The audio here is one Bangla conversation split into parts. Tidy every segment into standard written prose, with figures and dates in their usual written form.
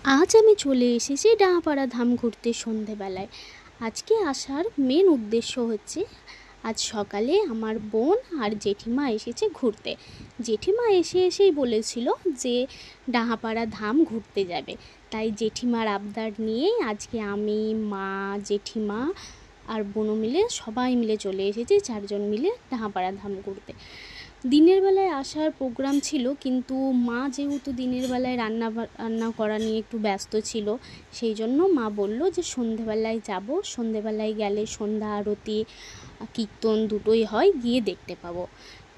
আজ আমি চলে এসেছি ডাঙাপাড়া ধাম ঘুরতে সন্ধেবেলায়। আজকে আসার মেন উদ্দেশ্য হচ্ছে, আজ সকালে আমার বোন আর জেঠিমা এসেছে ঘুরতে। জেঠিমা এসেই বলেছিল যে ডাঙাপাড়া ধাম ঘুরতে যাবে, তাই জেঠিমার আবদার নিয়েই আজকে আমি, মা, জেঠিমা আর বোনও মিলে সবাই মিলে চলে এসেছি, 4 জন মিলে ডাঙাপাড়া ধাম ঘুরতে। দিনের বেলায় আসার প্রোগ্রাম ছিল, কিন্তু মা যেহেতু দিনের বেলায় রান্না করা নিয়ে একটু ব্যস্ত ছিল, সেই জন্য মা বলল যে সন্ধেবেলায় যাব, সন্ধেবেলায় গেলে সন্ধ্যা আরতি কীর্তন দুটোই হয়, গিয়ে দেখতে পাবো।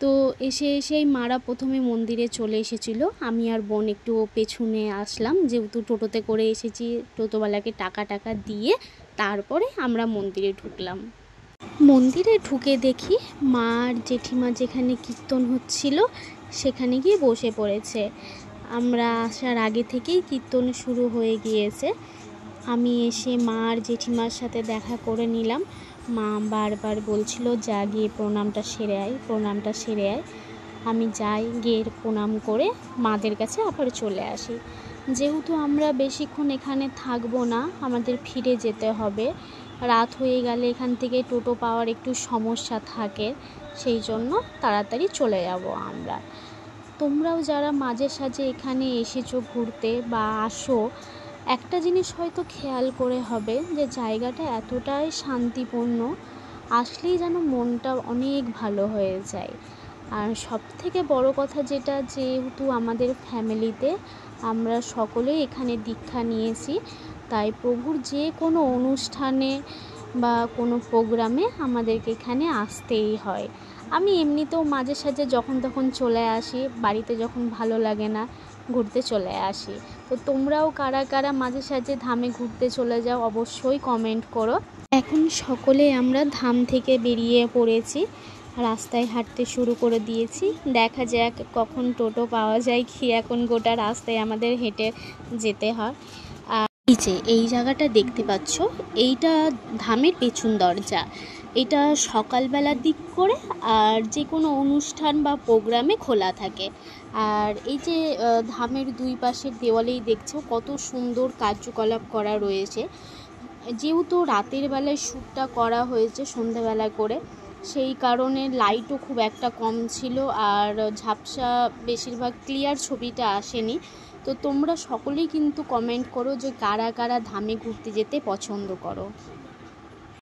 তো এসেই মারা প্রথমে মন্দিরে চলে এসেছিল, আমি আর বোন একটু পেছনে আসলাম, যেহেতু টোটোতে করে এসেছি, টোটোওয়ালাকে টাকা দিয়ে তারপরে আমরা মন্দিরে ঢুকলাম। মন্দিরে ঢুকে দেখি মা আর জেঠিমা যেখানে কীর্তন হচ্ছিল সেখানে গিয়ে বসে পড়েছে। আমরা আসার আগে থেকেই কীর্তন শুরু হয়ে গিয়েছে। আমি এসে মা আর জেঠিমার সাথে দেখা করে নিলাম। মা বারবার বলছিল যা গিয়ে প্রণামটা সেরে আয়। আমি যাই, গিয়ে প্রণাম করে মাদের কাছে আবার চলে আসি। যেহেতু আমরা বেশিক্ষণ এখানে থাকবো না, আমাদের ফিরে যেতে হবে, রাত হয়ে গেলে এখান থেকে টোটো পাওয়ার একটু সমস্যা থাকে, সেই জন্য তাড়াতাড়ি চলে যাব আমরা। তোমরাও যারা মাঝে সাঝে এখানে এসেছো ঘুরতে বা আসো, একটা জিনিস হয়তো খেয়াল করে হবে যে জায়গাটা এতটাই শান্তিপূর্ণ, আসলেই যেন মনটা অনেক ভালো হয়ে যায়। আর সবথেকে বড় কথা যেটা, যেহেতু আমাদের ফ্যামিলিতে আমরা সকলেই এখানে দীক্ষা নিয়েছি, তাই প্রভুর যে কোনো অনুষ্ঠানে বা কোনো প্রোগ্রামে আমাদেরকে এখানে আসতেই হয়। আমি এমনিতেও মাঝে সাঝে যখন তখন চলে আসি, বাড়িতে যখন ভালো লাগে না ঘুরতে চলে আসি। তো তোমরাও কারা কারা মাঝে সাঝে ধামে ঘুরতে চলে যাও অবশ্যই কমেন্ট করো। এখন সকলে আমরা ধাম থেকে বেরিয়ে পড়েছি, রাস্তায় হাঁটতে শুরু করে দিয়েছি। দেখা যাক কখন টোটো পাওয়া যায়, কি এখন গোটা রাস্তায় আমাদের হেঁটে যেতে হয়। এই জায়গাটা দেখতে পাচ্ছ, এইটা ধামের পেছন দরজা। এটা সকালবেলার দিক করে আর যে কোনো অনুষ্ঠান বা প্রোগ্রামে খোলা থাকে। আর এই যে ধামের দুই পাশের দেওয়ালেই দেখছো কত সুন্দর কার্যকলাপ করা রয়েছে। যেহেতু রাতের বেলায় শ্যুটটা করা হয়েছে সন্ধ্যাবেলা করে, সেই কারণে লাইটও খুব একটা কম ছিল, আর ঝাপসা, বেশিরভাগ ক্লিয়ার ছবিটা আসেনি। তো তোমরা সকলেই কিন্তু কমেন্ট করো যে কারা কারা ধামে ঘুরতে যেতে পছন্দ করো।